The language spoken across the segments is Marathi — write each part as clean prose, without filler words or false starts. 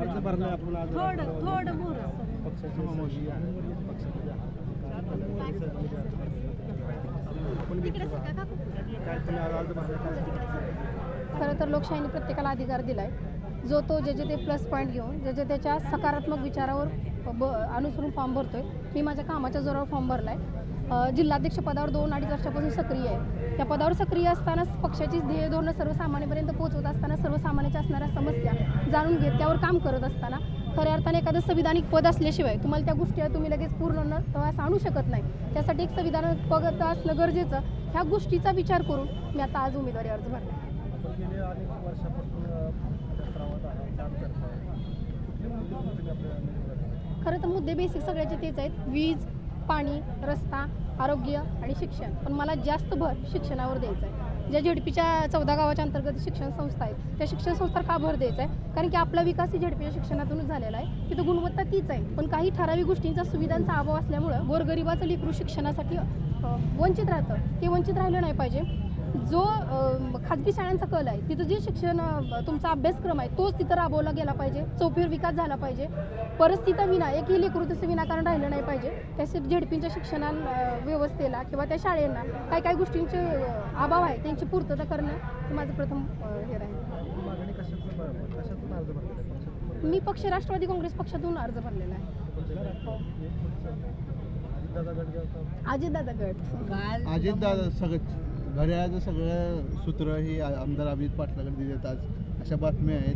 अर्ज भरला आपण आज थोडं बोर पक्षाची समावेशी आहे काय तुम्ही अर्ज भरला खरं तर लोकशाहीने प्रत्येकाला अधिकार दिलाय जो तो जे ते प्लस पॉईंट घेऊन जे त्याच्या सकारात्मक विचारावर अनुसरून फॉर्म भरतोय. मी माझ्या कामाच्या जोरावर फॉर्म भरलाय. जिल्हाध्यक्ष पदावर 2-2.5 वर्षापासून सक्रिय आहे. त्या पदावर सक्रिय असतानाच पक्षाची ध्येय धोरणं सर्वसामान्यपर्यंत पोहोचवत असताना सर्वसामान्याच्या असणाऱ्या समस्या जाणून घेत त्यावर काम करत असताना खऱ्या अर्थाने एखादं संविधानिक पद असल्याशिवाय तुम्हाला त्या गोष्टी तुम्ही लगेच पूर्ण असं आणू शकत नाही. त्यासाठी एक संविधानिक पद असणं गरजेचं. ह्या गोष्टीचा विचार करून मी आता आज उमेदवारी अर्ज भरला. गेले अनेक वर्षापासून खरं तर मुद्दे बेसिक सगळ्याचे तेच आहेत. वीज, पाणी, रस्ता, आरोग्य आणि शिक्षण. पण मला जास्त भर शिक्षणावर द्यायचा आहे. ज्या झेडपीच्या 14 गावाच्या अंतर्गत शिक्षण संस्था आहेत त्या शिक्षण संस्थांवर का भर द्यायचा आहे? कारण की आपला विकास ही झेडपीच्या शिक्षणातूनच झालेला आहे. तिथं गुणवत्ता तीच आहे. पण काही ठराविक गोष्टींचा सुविधांचा अभाव असल्यामुळं गोरगरिबाचं लेकरू शिक्षणासाठी वंचित राहतं. ते वंचित राहिलं नाही पाहिजे. जो खाजगी शाळांचा कल आहे तिथं जे शिक्षण तुमचा अभ्यासक्रम आहे तोच तिथं राबवला गेला पाहिजे. चौफेर विकास झाला पाहिजे. परिस्थिती विना एकही लेकरू तसं विनाकारण राहिलं नाही पाहिजे. त्यासाठी झेडपीच्या शिक्षणा व्यवस्थेला किंवा त्या शाळेंना काय काय गोष्टींचे अभाव आहे त्यांची पूर्तता करणं हे माझं प्रथम हे राहील. मी पक्ष राष्ट्रवादी काँग्रेस पक्षातून अर्ज भरलेला आहे. अजितदादा गट. अजितदादा सगळं घड्याळाचं सगळं सूत्र ही आमदार अभिजित पाटलाकडे दिलेत आज अशा बातम्या आहेत.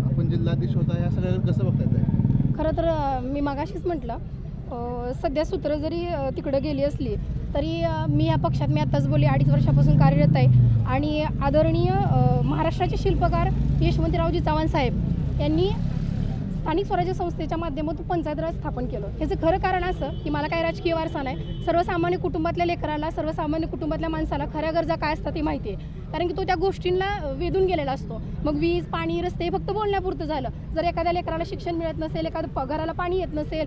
आपण जिल्हाधीश होता ह्या सगळ्या कसं बघतायत? खरं तर मी मागाशीच म्हटलं सध्या सूत्र जरी तिकडं गेली असली तरी मी या पक्षात मी आत्ताच बोलली 2.5 वर्षापासून कार्यरत आहे. आणि आदरणीय महाराष्ट्राचे शिल्पकार यशवंतरावजी चव्हाण साहेब यांनी स्थानिक स्वराज्य संस्थेच्या माध्यमातून पंचायत राज स्थापन केलं. ह्याचं खरं कारण असं की मला काही राजकीय वारसा नाही. सर्वसामान्य कुटुंबातल्या लेकराला सर्वसामान्य कुटुंबातल्या माणसाला खऱ्या गरजा काय असतात हे माहिती आहे. कारण की तो त्या गोष्टींना वेधून गेलेला असतो. मग वीज, पाणी, रस्ते फक्त बोलण्यापुरतं झालं. जर एखाद्या लेकराला शिक्षण मिळत नसेल, एखाद्या घराला पाणी येत नसेल,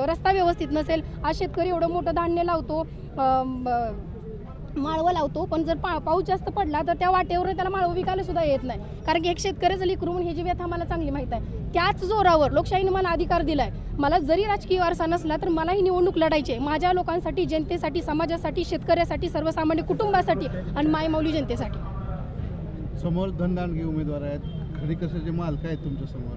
रस्ता व्यवस्थित नसेल, आज शेतकरी एवढं मोठं धान्य लावतो, माळवं लावतो, पण जर पाऊस जास्त पडला तर त्या वाटेवर त्याला माळवं विकायला सुद्धा येत नाही. कारण की एक शेतकऱ्याचं लेकरू म्हणून ह्याची व्यथा मला चांगली माहीत आहे. त्याच जोरावर लोकशाहीने मला अधिकार दिलाय. मला जरी राजकीय वारसा नसला तर मलाही निवडणूक लढायची आहे माझ्या लोकांसाठी, जनतेसाठी, समाजासाठी, शेतकऱ्यासाठी, सर्वसामान्य कुटुंबासाठी आणि मायमाऊली जनतेसाठी. समोर धनदानगी उमेदवार आहेत, खरी कसं मालक आहेत तुमच्या समोर,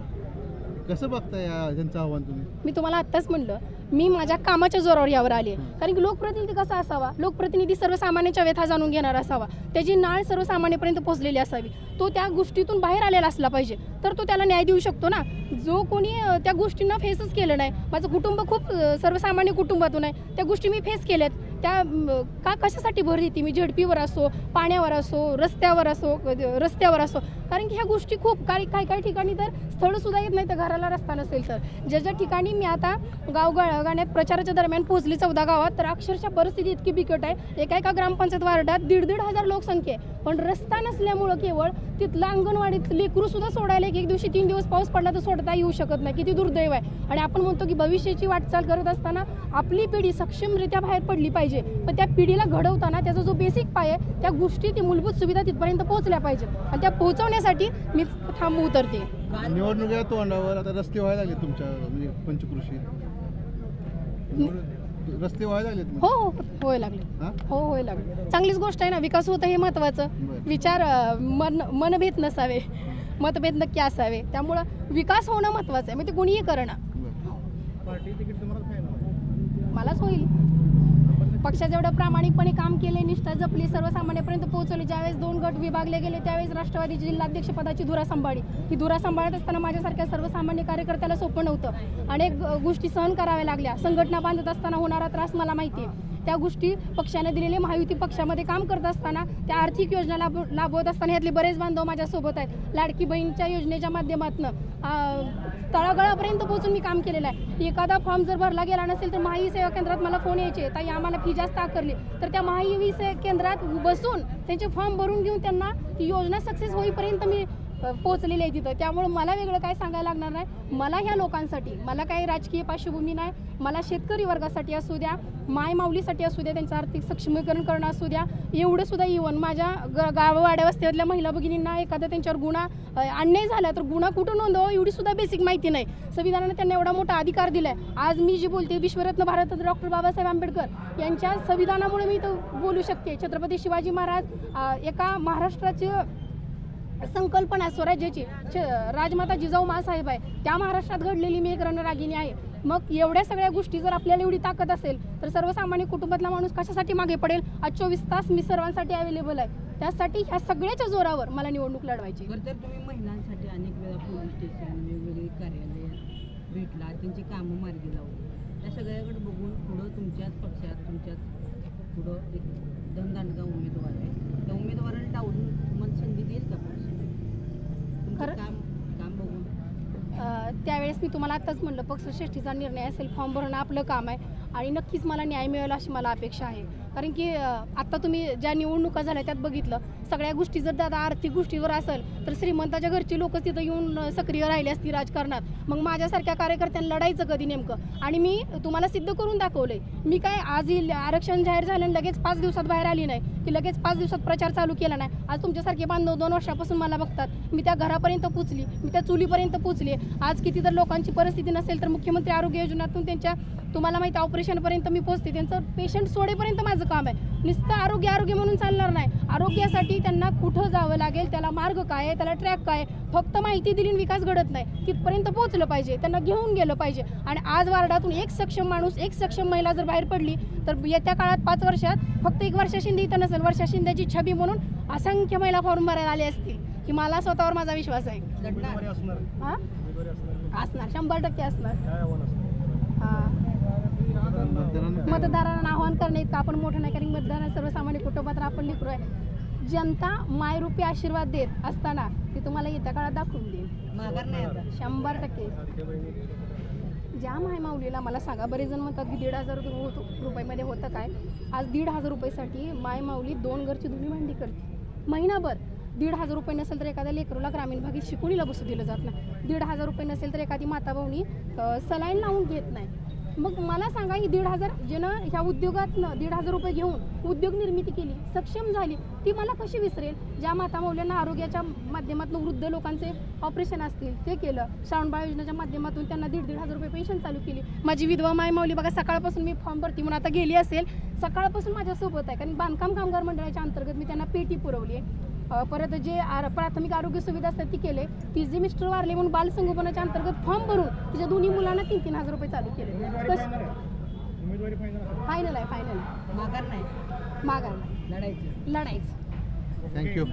कसं बघताय त्यांचं आव्हान तुम्ही? मी तुम्हाला आत्ताच म्हणलं मी माझ्या कामाच्या जोरावर यावर आले. कारण की लोकप्रतिनिधी कसा असावा? लोकप्रतिनिधी सर्वसामान्यांच्या व्यथा जाणून घेणारा असावा. त्याची नाळ सर्वसामान्यपर्यंत पोहोचलेली असावी. तो त्या गोष्टीतून बाहेर आलेला असला पाहिजे तर तो त्याला न्याय देऊ शकतो ना. जो कोणी त्या गोष्टींना फेसच केलं नाही, माझं कुटुंब खूप सर्वसामान्य कुटुंबातून आहे, त्या गोष्टी मी फेस केल्यात. त्या कशासाठी भर देते मी? झेडपीवर असो, पाण्यावर असो, रस्त्यावर असो. कारण की ह्या गोष्टी खूप काही ठिकाणी तर स्थळंसुद्धा येत नाही तर घराला रस्ता नसेल तर. ज्या ठिकाणी मी आता गाण्यात प्रचाराच्या दरम्यान पोहोचली 14 गावात तर अक्षरशः परिस्थिती इतकी बिकट आहे. एका ग्रामपंचायत वार्डात 1,500 लोकसंख्या आहे. पण रस्ता नसल्यामुळं केवळ तिथलं अंगणवाडीत लेकरूसुद्धा सोडायला एक दिवशी 3 दिवस पाऊस पडला तर सोडता येऊ शकत नाही. किती दुर्दैव आहे. आणि आपण म्हणतो की भविष्याची वाटचाल करत असताना आपली पिढी सक्षमरित्या बाहेर पडली पाहिजे. पण त्या पिढीला घडवताना त्याचा जो बेसिक पाय आहे त्या गोष्टी, ती मूलभूत सुविधा तिथपर्यंत पोहोचल्या पाहिजेत. आणि त्या पोहोचवण्यासाठी मी ठाम उतरते. निवडणुकीच्या तोंडावर आता रस्ते व्हायला लागले तुमच्या म्हणजे पंचकृषी रस्ते व्हायला लागलेत? हो व्हायला लागले. हो व्हायला लागले. चांगलीच गोष्ट आहे ना. विकास होतं हे महत्त्वाचं. विचार मनभेद नसावे, मतभेद नक्की असावे. त्यामुळं विकास होणं महत्त्वाचं आहे. मग ते कोणीही करणं. मलाच होईल. पक्षाचं एवढं प्रामाणिकपणे काम केले, निष्ठा जपली, सर्वसामान्यपर्यंत पोहोचवली. ज्यावेळेस 2 गट विभागले गेले त्यावेळेस राष्ट्रवादी जिल्हाध्यक्षपदाची धुरा सांभाळली. ही धुरा सांभाळत असताना माझ्यासारख्या सर्वसामान्य कार्यकर्त्याला सोपं नव्हतं. अनेक गोष्टी सहन कराव्या लागल्या. संघटना बांधत असताना होणारा त्रास मला माहिती आहे. त्या गोष्टी पक्षाने दिलेले, महायुती पक्षामध्ये काम करत असताना त्या आर्थिक योजना लाभवत असताना यातले बरेच बांधव माझ्यासोबत आहेत. लाडकी बहीणच्या योजनेच्या माध्यमातून तळागाळापर्यंत पोहोचून मी काम केलेलं आहे. एखादा फॉर्म जर भरला गेला नसेल तर महाई सेवा केंद्रात मला फोन यायचे, ताई आम्हाला फी जास्त आकारली. तर त्या महाई सेवा केंद्रात बसून त्यांचे फॉर्म भरून घेऊन त्यांना ती योजना सक्सेस होईपर्यंत मी पोहोचलेले आहे तिथं. त्यामुळं मला वेगळं काय सांगायला लागणार नाही. मला ह्या लोकांसाठी, मला काही राजकीय पार्श्वभूमी नाही, मला शेतकरी वर्गासाठी असू द्या, मायमाऊलीसाठी असू द्या, त्यांचं आर्थिक सक्षमीकरण करणं असू द्या, एवढं सुद्धा इव्हन माझ्या गाववाड्या वस्त्यातल्या महिला भगिनींना एखादा त्यांच्यावर गुन्हा अन्याय झाला तर गुन्हा कुठं नोंदवावा एवढी सुद्धा बेसिक माहिती नाही. संविधानाने त्यांना एवढा मोठा अधिकार दिला आहे. आज मी जी बोलते, विश्वरत्न भारतरत्न डॉक्टर बाबासाहेब आंबेडकर यांच्या संविधानामुळे मी इथं बोलू शकते. छत्रपती शिवाजी महाराज एका महाराष्ट्राची संकल्पना स्वराज्याची राजमाता जिजाऊ माँसाहेब आहे, त्या महाराष्ट्रात घडलेली मी एक रणरागिणी आहे. मग एवढ्या सगळ्या गोष्टी जर आपल्याला एवढी ताकद असेल तर सर्वसामान्य कुटुंबातला माणूस कशासाठी मागे पडेल? आज 24 तास मी सर्वांसाठी अवेलेबल आहे. त्यासाठी ह्या सगळ्याच्या जोरावर मला निवडणूक लढवायची. तर तुम्ही महिलांसाठी अनेक वेळा पोलीस स्टेशन, वेगवेगळी कार्यालय भेटला, त्यांची कामं मार्गी लावली. त्या सगळ्याकडे बघून पुढं तुमच्याच पक्षात, तुमच्याच पुढं एक धनदांडगा उमेदवार आहे. त्या उमेदवाराला डावलून तुम्हाला संधी देईल का पक्ष? तुमचं काम बघून त्यावेळेस मी तुम्हाला आत्ताच म्हणलं, पक्षश्रेष्ठीचा निर्णय असेल, फॉर्म भरणं आपलं काम आहे आणि नक्कीच मला न्याय मिळेल अशी मला अपेक्षा आहे. कारण की आत्ता तुम्ही ज्या निवडणुका झाल्या त्यात बघितलं, सगळ्या गोष्टी जर दादा आर्थिक गोष्टीवर असेल तर श्रीमंताच्या घरची लोकच तिथं येऊन सक्रिय राहिली असती राजकारणात. मग माझ्यासारख्या कार्यकर्त्यांना लढायचं कधी नेमकं? आणि मी तुम्हाला सिद्ध करून दाखवलंय. मी काय आज आरक्षण जाहीर झालं आणि लगेच 5 दिवसात बाहेर आली नाही, की लगेच 5 दिवसात प्रचार चालू केला नाही. आज तुमच्यासारखे बांधव 2 वर्षापासून मला बघतात. मी त्या घरापर्यंत पोचली, मी त्या चुलीपर्यंत पोचली. आज किती जर लोकांची परिस्थिती नसेल तर मुख्यमंत्री आरोग्य योजनेतून त्यांच्या तुम्हाला माहिती ऑपरेशनपर्यंत मी पोहोचते. त्यांचं पेशंट सोडेपर्यंत माझं काम आहे. नुसतं आरोग्य म्हणून चालणार नाही. आरोग्यासाठी त्यांना कुठं जावं लागेल, त्याला मार्ग काय आहे, त्याला ट्रॅक काय आहे, फक्त माहिती दिली विकास घडत नाही. तिथपर्यंत पोहोचलं पाहिजे, त्यांना घेऊन गेलं पाहिजे. आणि आज वार्डातून एक सक्षम माणूस, एक सक्षम महिला जर बाहेर पडली तर येत्या काळात 5 वर्षात फक्त एक वर्षा शिंदे इथं नसेल, वर्षा शिंदेची छबी म्हणून असंख्य महिला फॉर्म भरायला आले असतील, की मला स्वतःवर माझा विश्वास आहे. उमेदवारी असणार, हां उमेदवारी असणार, असणार, 100% असणार. काय आव्हान असणार? हां, मतदारांना आवाहन करणे इतकं आपण मोठं नाही, कारण मतदार सर्वसामान्य कुटुंबात आपण लेकरू आहे. जनता मायरूपी आशीर्वाद देत असताना ती तुम्हाला येत्या काळात दाखवून देईल. माघार नाही आता. 100%. लाडक्या बहिणी ज्या मायमाऊलीला मला सांगा, बरेच जण म्हणतात की 1,500 रुपयामध्ये होतं काय? आज 1,500 रुपयासाठी मायमाऊली 2 घरची धुणी भांडी करते महिनाभर. 1,500 रुपये नसेल तर एखाद्या लेकरूला ग्रामीण भागात शिकवणीला बसू दिलं जात नाही. 1,500 रुपये नसेल तर एखादी माताभाऊनी सलाईन लावून घेत नाही. मग मला सांगा, ही 1,500 ज्यानं ह्या उद्योगातनं 1,500 रुपये घेऊन उद्योग निर्मिती केली, सक्षम झाली, ती मला कशी विसरेल? ज्या माता मौल्यांना आरोग्याच्या माध्यमातून वृद्ध लोकांचे ऑपरेशन असतील ते केलं, श्रावणबाळ योजनेच्या माध्यमातून त्यांना 1,500 रुपये पेन्शन चालू केली. माझी विधवा माय माऊली बघा, सकाळपासून मी फॉर्म भरती म्हणून आता गेली असेल, सकाळपासून माझ्यासोबत आहे. कारण बांधकाम कामगार मंडळाच्या अंतर्गत मी त्यांना पेटी पुरवली आहे. परत जे प्राथमिक आरोग्य सुविधा असतात ती केले. तिचे मिस्टर वारले म्हणून बालसंगोपनाच्या अंतर्गत फॉर्म भरून तिच्या दोन्ही मुलांना 3,000 रुपये चालू केले. उमेदवारी फायनल आहे, फायनल. माघार नाही, मागायला लढायचं. लढायचं. थँक्यू.